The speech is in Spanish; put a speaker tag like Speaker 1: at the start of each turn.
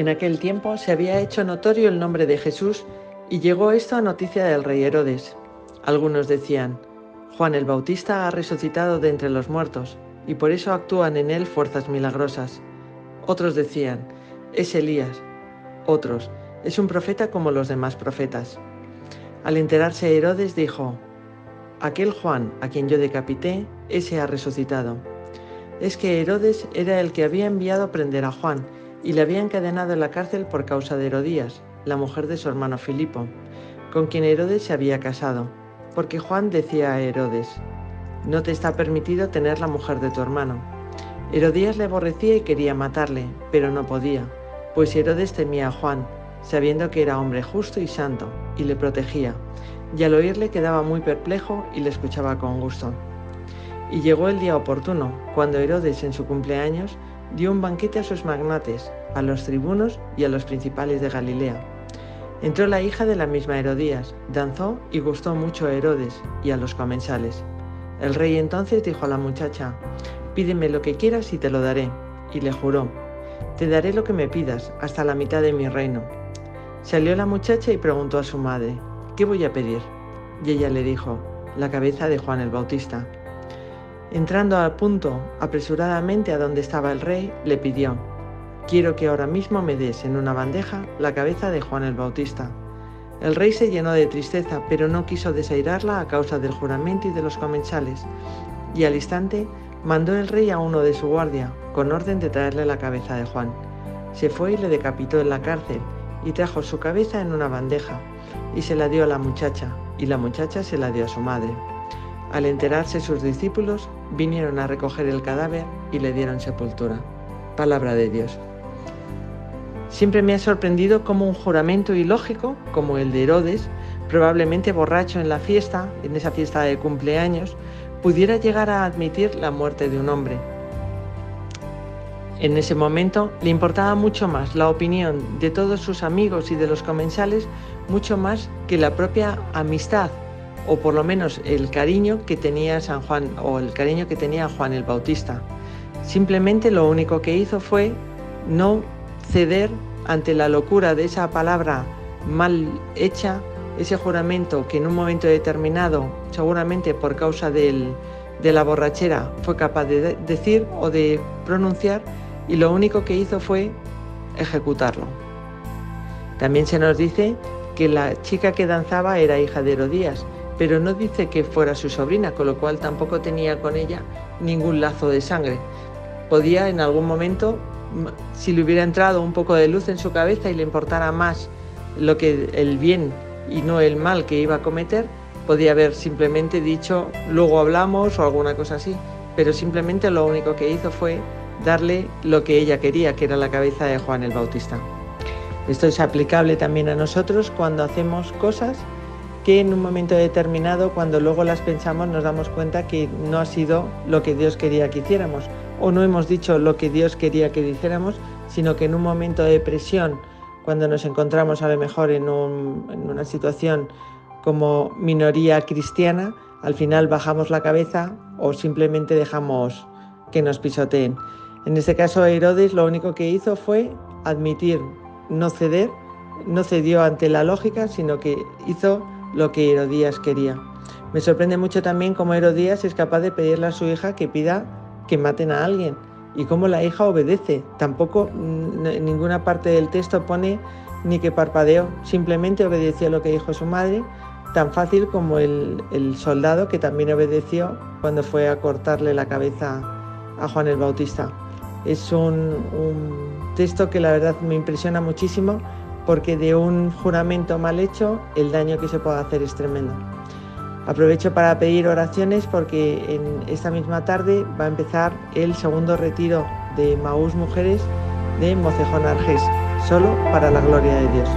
Speaker 1: En aquel tiempo se había hecho notorio el nombre de Jesús y llegó esto a noticia del rey Herodes. Algunos decían: Juan el Bautista ha resucitado de entre los muertos y por eso actúan en él fuerzas milagrosas. Otros decían: es Elías. Otros: es un profeta como los demás profetas. Al enterarse Herodes dijo: aquel Juan a quien yo decapité, ese ha resucitado. Es que Herodes era el que había enviado a prender a Juan y le había encadenado en la cárcel por causa de Herodías, la mujer de su hermano Filipo, con quien Herodes se había casado, porque Juan decía a Herodes: no te está permitido tener la mujer de tu hermano. Herodías le aborrecía y quería matarle, pero no podía, pues Herodes temía a Juan, sabiendo que era hombre justo y santo, y le protegía, y al oírle quedaba muy perplejo y le escuchaba con gusto. Y llegó el día oportuno, cuando Herodes en su cumpleaños dio un banquete a sus magnates, a los tribunos y a los principales de Galilea. Entró la hija de la misma Herodías, danzó y gustó mucho a Herodes y a los comensales. El rey entonces dijo a la muchacha: pídeme lo que quieras y te lo daré. Y le juró: te daré lo que me pidas, hasta la mitad de mi reino. Salió la muchacha y preguntó a su madre: ¿qué voy a pedir? Y ella le dijo: la cabeza de Juan el Bautista. Entrando al punto apresuradamente a donde estaba el rey, le pidió: quiero que ahora mismo me des en una bandeja la cabeza de Juan el Bautista. El rey se llenó de tristeza, pero no quiso desairarla a causa del juramento y de los comensales, y al instante mandó el rey a uno de su guardia, con orden de traerle la cabeza de Juan. Se fue y le decapitó en la cárcel, y trajo su cabeza en una bandeja, y se la dio a la muchacha, y la muchacha se la dio a su madre. Al enterarse sus discípulos, vinieron a recoger el cadáver y le dieron sepultura. Palabra de Dios. Siempre me ha sorprendido cómo un juramento ilógico, como el de Herodes, probablemente borracho en la fiesta, en esa fiesta de cumpleaños, pudiera llegar a admitir la muerte de un hombre. En ese momento le importaba mucho más la opinión de todos sus amigos y de los comensales, mucho más que la propia amistad, o por lo menos el cariño que tenía San Juan, o el cariño que tenía Juan el Bautista. Simplemente lo único que hizo fue no ceder ante la locura de esa palabra mal hecha, ese juramento que en un momento determinado, seguramente por causa de la borrachera, fue capaz de decir o de pronunciar, y lo único que hizo fue ejecutarlo. También se nos dice que la chica que danzaba era hija de Herodías, pero no dice que fuera su sobrina, con lo cual tampoco tenía con ella ningún lazo de sangre. Podía en algún momento, si le hubiera entrado un poco de luz en su cabeza y le importara más el bien y no el mal que iba a cometer, podía haber simplemente dicho luego hablamos o alguna cosa así, pero simplemente lo único que hizo fue darle lo que ella quería, que era la cabeza de Juan el Bautista. Esto es aplicable también a nosotros cuando hacemos cosas que en un momento determinado, cuando luego las pensamos, nos damos cuenta que no ha sido lo que Dios quería que hiciéramos, o no hemos dicho lo que Dios quería que dijéramos, sino que en un momento de presión, cuando nos encontramos a lo mejor en una situación como minoría cristiana, al final bajamos la cabeza o simplemente dejamos que nos pisoteen. En este caso, Herodes lo único que hizo fue admitir, no ceder, no cedió ante la lógica, sino que hizo lo que Herodías quería. Me sorprende mucho también cómo Herodías es capaz de pedirle a su hija que pida que maten a alguien y cómo la hija obedece. Tampoco en ninguna parte del texto pone ni que parpadeó, simplemente obedeció lo que dijo su madre, tan fácil como el soldado que también obedeció cuando fue a cortarle la cabeza a Juan el Bautista. Es un texto que la verdad me impresiona muchísimo, porque de un juramento mal hecho, el daño que se puede hacer es tremendo. Aprovecho para pedir oraciones porque en esta misma tarde va a empezar el segundo retiro de Maús Mujeres de Mocejón Argés, solo para la gloria de Dios.